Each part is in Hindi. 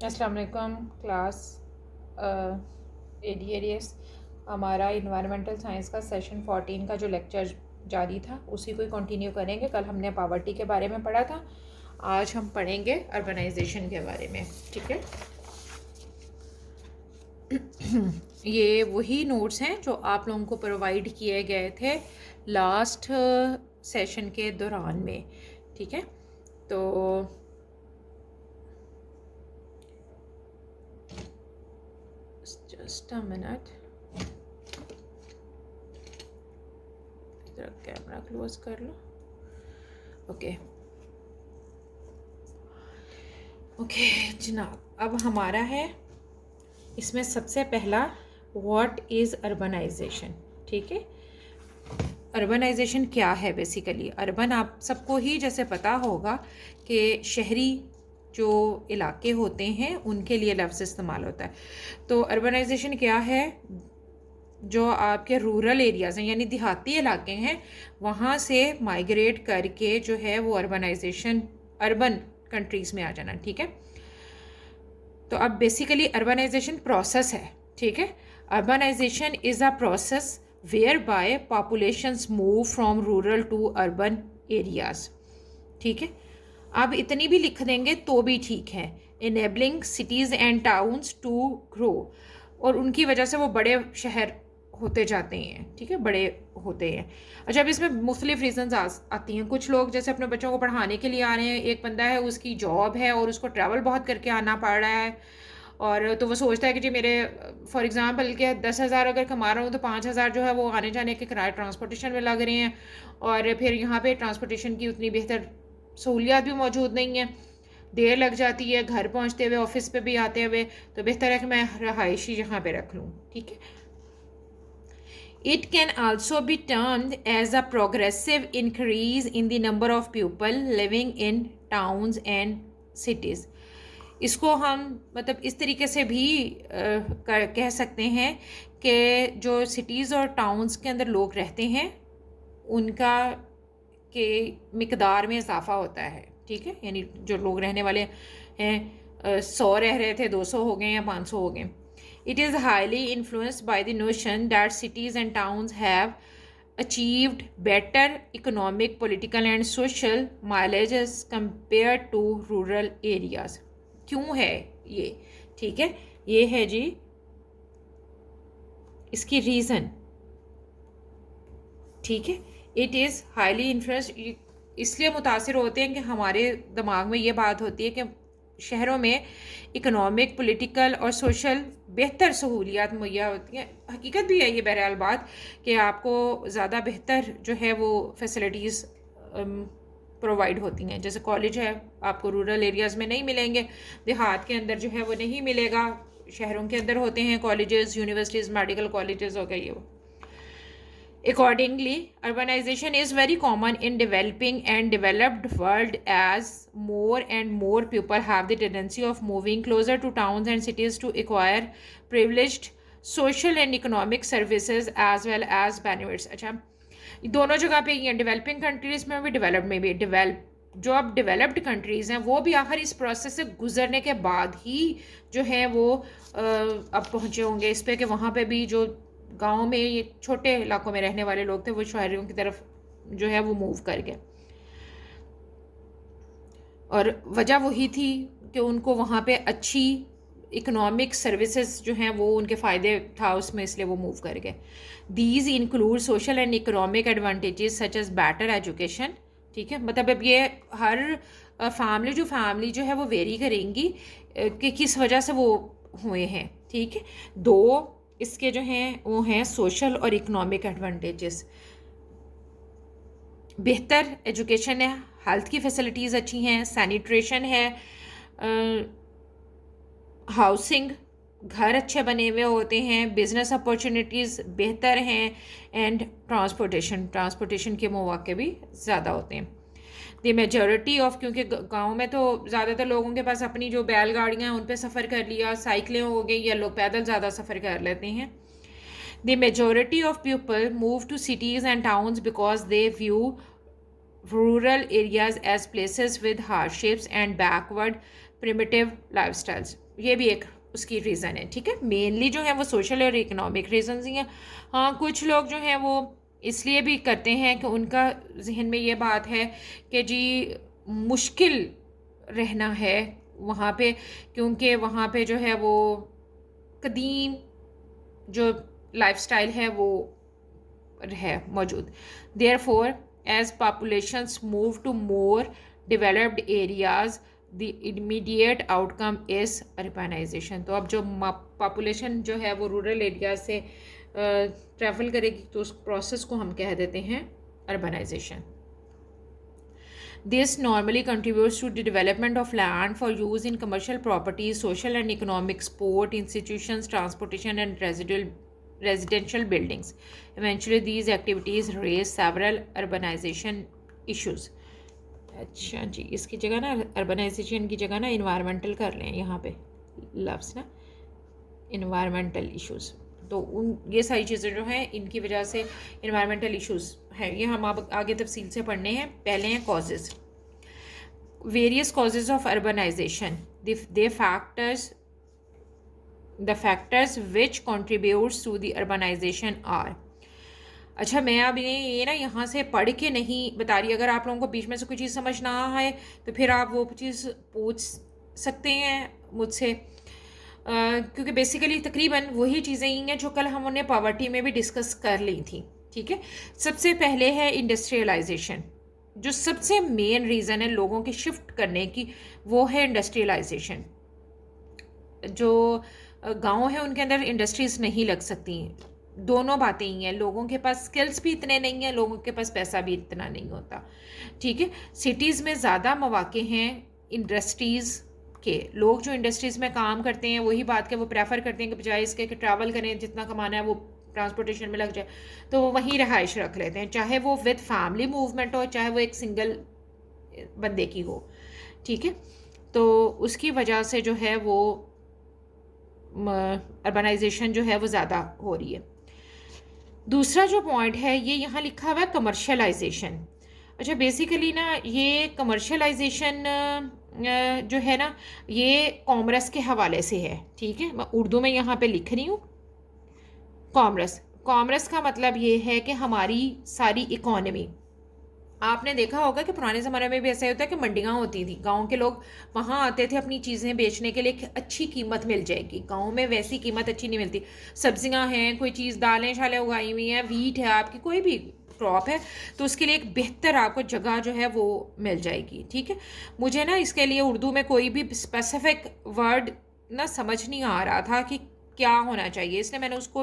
अस्सलाम वालेकुम क्लास ADADS। हमारा इन्वायरमेंटल साइंस का सेशन 14 का जो लेक्चर जारी था उसी को ही कंटिन्यू करेंगे। कल हमने पावर्टी के बारे में पढ़ा था, आज हम पढ़ेंगे अर्बनाइजेशन के बारे में। ठीक है, ये वही नोट्स हैं जो आप लोगों को प्रोवाइड किए गए थे लास्ट सेशन के दौरान में। ठीक है, तो just a minute, camera close कर लो। ओके जनाब, अब हमारा है इसमें सबसे पहला व्हाट इज़ अर्बनाइजेशन। ठीक है, अर्बनाइजेशन क्या है? बेसिकली अर्बन आप सबको ही जैसे पता होगा कि शहरी जो इलाके होते हैं उनके लिए लफ्ज़ इस्तेमाल होता है। तो अर्बनाइजेशन क्या है? जो आपके रूरल एरियाज़ हैं यानी देहाती इलाके हैं, वहाँ से माइग्रेट करके जो है वो अर्बनाइजेशन अर्बन कंट्रीज़ में आ जाना। ठीक है, तो अब बेसिकली अर्बनाइजेशन प्रोसेस है। ठीक है, urbanisation is a process whereby populations move from rural to urban areas. ठीक है, अब इतनी भी लिख देंगे तो भी ठीक है। Enabling cities and towns to grow, और उनकी वजह से वो बड़े शहर होते जाते हैं। ठीक है, बड़े होते हैं। अच्छा, अब इसमें मुख्तलिफ रीजंस आती हैं। कुछ लोग जैसे अपने बच्चों को पढ़ाने के लिए आ रहे हैं, एक बंदा है उसकी जॉब है और उसको ट्रैवल बहुत करके आना पड़ रहा है, और तो वो सोचता है कि जी मेरे फॉर एग्ज़ाम्पल के 10,000 अगर कमा रहा हूँ तो 5,000 जो है वो आने जाने के किराए ट्रांसपोर्टेशन में लग रहे हैं, और फिर यहाँ पे ट्रांसपोर्टेशन की उतनी बेहतर सहूलियात भी मौजूद नहीं है, देर लग जाती है घर पहुँचते हुए, ऑफिस पे भी आते हुए, तो बेहतर है कि मैं रहायशी यहाँ पे रख लूँ। ठीक है, It can also be termed as a progressive increase in the number of people living in towns and cities. इसको हम मतलब इस तरीके से भी कह सकते हैं कि जो सिटीज़ और टाउन्स के अंदर लोग रहते हैं उनका के मिकदार में इजाफा होता है। ठीक है, यानी जो लोग रहने वाले हैं 100 रह रहे थे 200 हो गए या 500 हो गए। It is highly influenced by the notion that cities and towns have achieved better economic, political and social mileage as compared to rural areas. क्यों है ये? ठीक है, ये है जी इसकी रीज़न। ठीक है, इट इज़ हाईली इन्फ्लुएंस्ड, इसलिए मुतासिर होते हैं कि हमारे दिमाग में ये बात होती है कि शहरों में इकोनॉमिक, पॉलिटिकल और सोशल बेहतर सहूलियात मुहैया होती हैं। हकीकत भी है ये बहरहाल बात कि आपको ज़्यादा बेहतर जो है वो फैसिलिटीज़ प्रोवाइड होती हैं। जैसे कॉलेज है आपको रूरल एरियाज़ में नहीं मिलेंगे, देहात के अंदर जो है वो नहीं मिलेगा, शहरों के अंदर होते हैं कॉलेजेस, यूनिवर्सिटीज़, मेडिकल कॉलेजेस हो गए ये वो। Accordingly, urbanization is very common in developing and developed world as more and more people have the tendency of moving closer to towns and cities to acquire privileged social and economic services as well as benefits. अच्छा, दोनों जगह पे ये डेवलपिंग कंट्रीज़ में भी डेवलप्ड में भी जो अब डेवलप्ड कंट्रीज़ हैं वो भी आखिर इस प्रोसेस से गुजरने के बाद ही जो है वो अब पहुँचे होंगे इस पे कि वहाँ पे भी जो गांव में ये छोटे इलाकों में रहने वाले लोग थे वो शहरों की तरफ जो है वो मूव कर गए, और वजह वही थी कि उनको वहाँ पे अच्छी इकोनॉमिक सर्विसेज जो हैं वो उनके फ़ायदे था उसमें, इसलिए वो मूव कर गए। These include social and economic advantages such as better education. ठीक है, मतलब अब ये हर फैमिली जो है वो वेरी करेंगी कि किस वजह से वो हुए हैं। ठीक है, दो इसके जो हैं वो हैं सोशल और इकोनॉमिक एडवांटेजेस। बेहतर एजुकेशन है, हेल्थ की फैसिलिटीज़ अच्छी हैं, सैनिटेशन है, हाउसिंग घर अच्छे बने हुए होते हैं, बिजनेस अपॉर्चुनिटीज़ बेहतर हैं, एंड ट्रांसपोर्टेशन के मौके भी ज़्यादा होते हैं। द मेजॉरिटी ऑफ, क्योंकि गांव में तो ज़्यादातर लोगों के पास अपनी जो बैलगाड़ियाँ हैं उन पे सफ़र कर लिया, साइकिलें हो गई, या लोग पैदल ज़्यादा सफ़र कर लेते हैं। The majority of people move to cities and towns because they view rural areas as places with hardships and backward primitive lifestyles. ये भी एक उसकी रीज़न है, ठीक है। मेनली जो है वो सोशल और इकोनॉमिक रीजंस ही हैं। हाँ, कुछ लोग जो हैं वो इसलिए भी करते हैं कि उनका जहन में ये बात है कि जी मुश्किल रहना है वहाँ पे, क्योंकि वहाँ पे जो है वो कदीम जो लाइफस्टाइल है वो है मौजूद। Therefore as populations move to more developed areas the immediate outcome is urbanisation. तो अब जो पॉपुलेशन जो है वो रूरल एरिया से ट्रैवल करेगी तो उस प्रोसेस को हम कह देते हैं urbanisation. This normally contributes to the development of land for use in commercial properties, social and economic, sport, institutions, transportation, and residential buildings. Eventually, these activities raise several urbanization issues. अच्छा जी, इसकी जगह ना अर्बनाइजेशन की जगह ना इन्वायरमेंटल कर लें यहाँ पे लफ्ज़ ना, इन्वायरमेंटल इश्यूज़। तो उन ये सारी चीज़ें जो हैं इनकी वजह से इन्वायरमेंटल इश्यूज़ हैं, ये हम अब आगे तफसील से पढ़ने हैं। पहले हैं causes. Various causes of urbanisation, the factors which contributes to the urbanisation are. अच्छा, मैं अब ये ना यहाँ से पढ़ के नहीं बता रही, अगर आप लोगों को बीच में से कोई चीज़ समझ ना आए तो फिर आप वो चीज़ पूछ सकते हैं मुझसे, क्योंकि बेसिकली तकरीबन वही चीज़ें ही हैं जो कल हमने पॉवर्टी में भी डिस्कस कर ली थी, ठीक है। सबसे पहले है इंडस्ट्रियलाइजेशन, जो सबसे मेन रीज़न है लोगों के शिफ्ट करने की, वो है इंडस्ट्रियलाइजेशन। जो गांव है उनके अंदर इंडस्ट्रीज़ नहीं लग सकती, दोनों बातें ही हैं। लोगों के पास स्किल्स भी इतने नहीं हैं, लोगों के पास पैसा भी इतना नहीं होता, ठीक है। सिटीज़ में ज़्यादा मौके हैं इंडस्ट्रीज़ के, लोग जो इंडस्ट्रीज़ में काम करते हैं वही बात के वो प्रेफर करते हैं कि बजाय इसके कि ट्रैवल करें, जितना कमाना है वो ट्रांसपोर्टेशन में लग जाए, तो वो वहीं रहाइश रख लेते हैं, चाहे वो विद फैमिली मूवमेंट हो, चाहे वो एक सिंगल बंदे की हो, ठीक है। तो उसकी वजह से जो है वो अर्बनाइजेशन जो है वो ज़्यादा हो रही है। दूसरा जो पॉइंट है ये यहाँ लिखा हुआ है कमर्शलाइजेशन। अच्छा, बेसिकली ना ये कमर्शलाइजेशन जो है ना ये कॉमर्स के हवाले से है, ठीक है। मैं उर्दू में यहाँ पे लिख रही हूँ कॉमर्स का मतलब ये है कि हमारी सारी इकोनॉमी, आपने देखा होगा कि पुराने ज़माने में भी ऐसा होता है कि मंडियाँ होती थी, गांव के लोग वहाँ आते थे अपनी चीज़ें बेचने के लिए कि अच्छी कीमत मिल जाएगी। गांव में वैसी कीमत अच्छी नहीं मिलती, सब्जियाँ हैं, कोई चीज़ दालें शालें उगाई हुई हैं, वीट है, आपकी कोई भी क्रॉप है, तो उसके लिए एक बेहतर आपको जगह जो है वो मिल जाएगी, ठीक है। मुझे ना इसके लिए उर्दू में कोई भी स्पेसिफिक वर्ड ना समझ नहीं आ रहा था कि क्या होना चाहिए, इसलिए मैंने उसको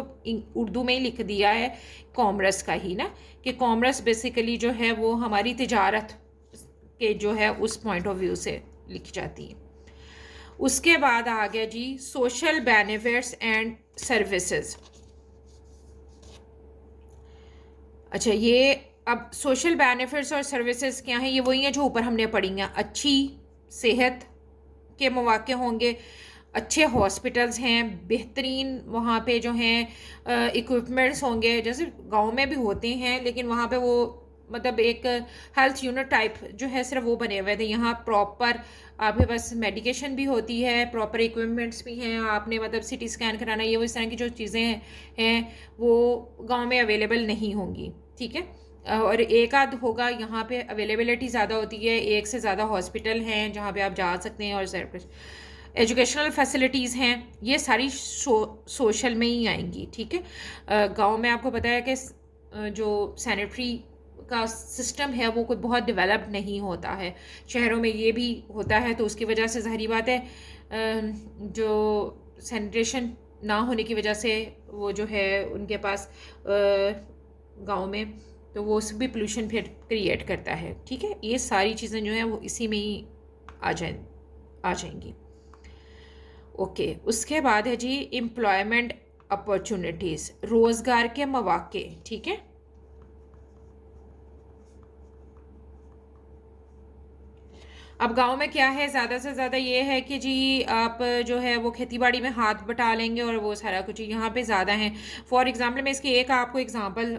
उर्दू में ही लिख दिया है कॉमर्स का ही ना, कि कॉमर्स बेसिकली जो है वो हमारी तिजारत के जो है उस पॉइंट ऑफ व्यू से लिखी जाती है। उसके बाद आ गया जी सोशल बेनिफिट्स एंड सर्विसेज। अच्छा, ये अब सोशल बेनिफिट्स और सर्विसेज क्या हैं, ये वही हैं जो ऊपर हमने पढ़ी हैं। अच्छी सेहत के मौके होंगे, अच्छे हॉस्पिटल्स हैं, बेहतरीन वहाँ पे जो हैं इक्विपमेंट्स होंगे, जैसे गांव में भी होते हैं लेकिन वहाँ पे वो मतलब एक हेल्थ यूनिट टाइप जो है सिर्फ वो बने हुए थे। यहाँ प्रॉपर आपके पास मेडिकेशन भी होती है, प्रॉपर इक्विपमेंट्स भी हैं, आपने मतलब सिटी स्कैन कराना, ये वो इस तरह की जो चीज़ें हैं वो गांव में अवेलेबल नहीं होंगी, ठीक है। और एक आध होगा, यहाँ पे अवेलेबिलिटी ज़्यादा होती है, एक से ज़्यादा हॉस्पिटल हैं जहाँ पे आप जा सकते हैं, और सर्विस एजुकेशनल फैसिलिटीज़ हैं, ये सारी सोशल में ही आएंगी, ठीक है। गांव में आपको पता है कि जो सैनिटरी का सिस्टम है वो कोई बहुत डेवलप नहीं होता है, शहरों में ये भी होता है, तो उसकी वजह से ज़ाहिर बात है जो सैनिटेशन ना होने की वजह से वो जो है उनके पास गांव में, तो वो भी पोल्यूशन फिर क्रिएट करता है, ठीक है। ये सारी चीज़ें जो हैं वो इसी में ही आ जाएंगी। ओके, उसके बाद है जी एम्प्लॉयमेंट अपॉर्चुनिटीज़, रोज़गार के मौके, ठीक है। अब गांव में क्या है, ज़्यादा से ज़्यादा ये है कि जी आप जो है वो खेती बाड़ी में हाथ बटा लेंगे और वो सारा कुछ यहाँ पे ज़्यादा है। फॉर एग्ज़ाम्पल मैं इसकी एक आपको एग्ज़ाम्पल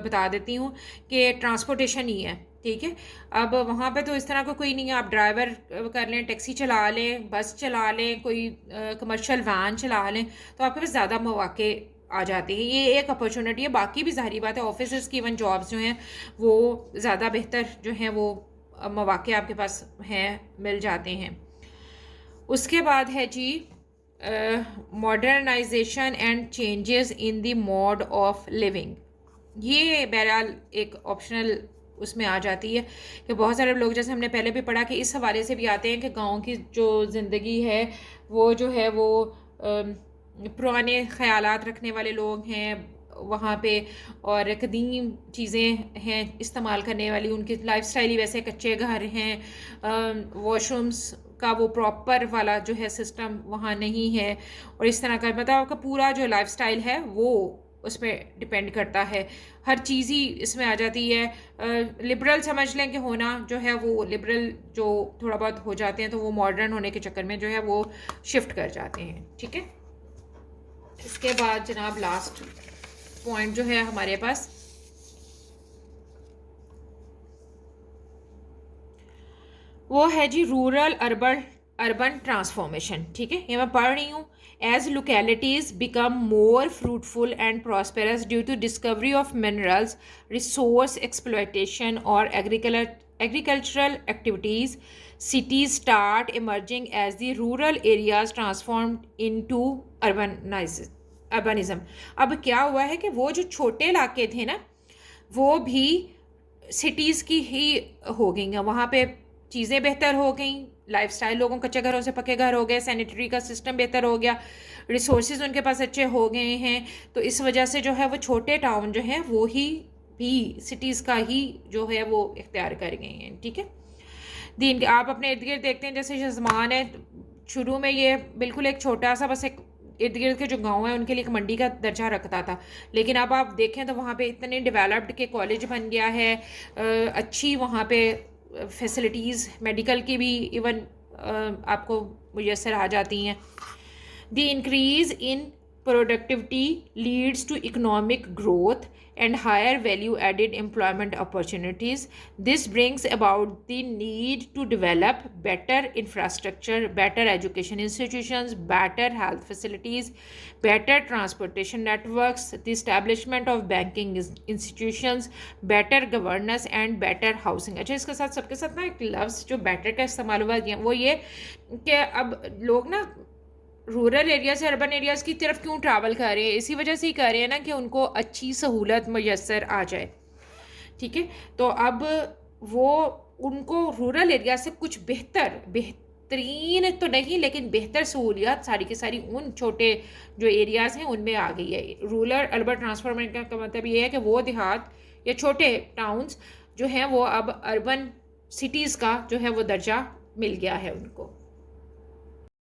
बता देती हूँ कि ट्रांसपोर्टेशन ही है, ठीक है। अब वहाँ पे तो इस तरह का कोई नहीं है, आप ड्राइवर कर लें, टैक्सी चला लें, बस चला लें, कोई कमर्शियल वैन चला लें, तो आपके पास ज़्यादा मौके आ जाते हैं। ये एक अपॉर्चुनिटी है। बाकी भी ज़ाहिर बात है ऑफिस की इवन जॉब्स जो हैं वो ज़्यादा बेहतर जो हैं वो मौके आपके पास हैं, मिल जाते हैं। उसके बाद है जी modernisation and changes in the mode of living. ये बहरहाल एक ऑप्शनल उसमें आ जाती है कि बहुत सारे लोग, जैसे हमने पहले भी पढ़ा, कि इस हवाले से भी आते हैं कि गांव की जो ज़िंदगी है वो जो है वो पुराने ख़यालात रखने वाले लोग हैं वहाँ पे, और कदीम चीज़ें हैं इस्तेमाल करने वाली, उनकी लाइफस्टाइल ही वैसे, कच्चे घर हैं, वॉशरूम्स का वो प्रॉपर वाला जो है सिस्टम वहाँ नहीं है, और इस तरह का मतलब आपका पूरा जो लाइफस्टाइल है वो उसमें डिपेंड करता है। हर चीज़ ही इसमें आ जाती है। लिबरल समझ लें कि होना जो है वो लिबरल जो थोड़ा बहुत हो जाते हैं तो वो मॉडर्न होने के चक्कर में जो है वो शिफ्ट कर जाते हैं। ठीक है। इसके बाद जनाब लास्ट पॉइंट जो है हमारे पास वो है जी रूरल अर्बन अर्बन ट्रांसफॉर्मेशन। ठीक है, ये मैं पढ़ रही हूँ। As localities become more fruitful and prosperous due to discovery of minerals, resource exploitation और agricultural activities, cities start emerging as the rural areas transformed into urbanism। अब क्या हुआ है कि वो जो छोटे इलाके थे ना वो भी सिटीज़ की ही हो गई हैं। वहाँ पे चीज़ें बेहतर हो गई, लाइफस्टाइल लोगों कच्चे घरों से पक्के घर हो गए, सैनिटरी का सिस्टम बेहतर हो गया, रिसोर्सेज उनके पास अच्छे हो गए हैं। तो इस वजह से जो है वो छोटे टाउन जो हैं वो ही भी सिटीज़ का ही जो है वो इख्तियार कर गए हैं। ठीक है। दीन के आप अपने इर्द गिर्द देखते हैं, जैसे शज़मान है, शुरू में ये बिल्कुल एक छोटा सा बस एक इर्द गिर्द के जो गांव है उनके लिए एक मंडी का दर्जा रखता था, लेकिन अब आप देखें तो वहाँ पे इतने डेवलप्ड के कॉलेज बन गया है, अच्छी वहाँ पे फैसिलिटीज़ मेडिकल की भी इवन आपको मुयसर आ जाती हैं। The increase in productivity leads to economic growth and higher value added employment opportunities. This brings about the need to develop better infrastructure, better education institutions, better health facilities, better transportation networks, the establishment of banking institutions, better governance and better housing। अच्छा, इसके साथ सबके साथ ना एक लफ्ज़ जो better का इस्तेमाल हुआ है वो ये कि अब लोग ना रूरल एरिया से अर्बन एरियाज़ की तरफ क्यों ट्रैवल कर रहे हैं, इसी वजह से ही कर रहे हैं ना कि उनको अच्छी सहूलत मैसर आ जाए। ठीक है, तो अब वो उनको रूरल एरिया से कुछ बेहतरीन तो नहीं लेकिन बेहतर सहूलियत सारी की सारी उन छोटे जो एरियाज़ हैं उनमें आ गई है। रूरल अर्बन ट्रांसफॉर्मेशन का मतलब ये है कि वो देहात या छोटे टाउन्स जो हैं वो अब अर्बन सिटीज़ का जो है वो दर्जा मिल गया है उनको।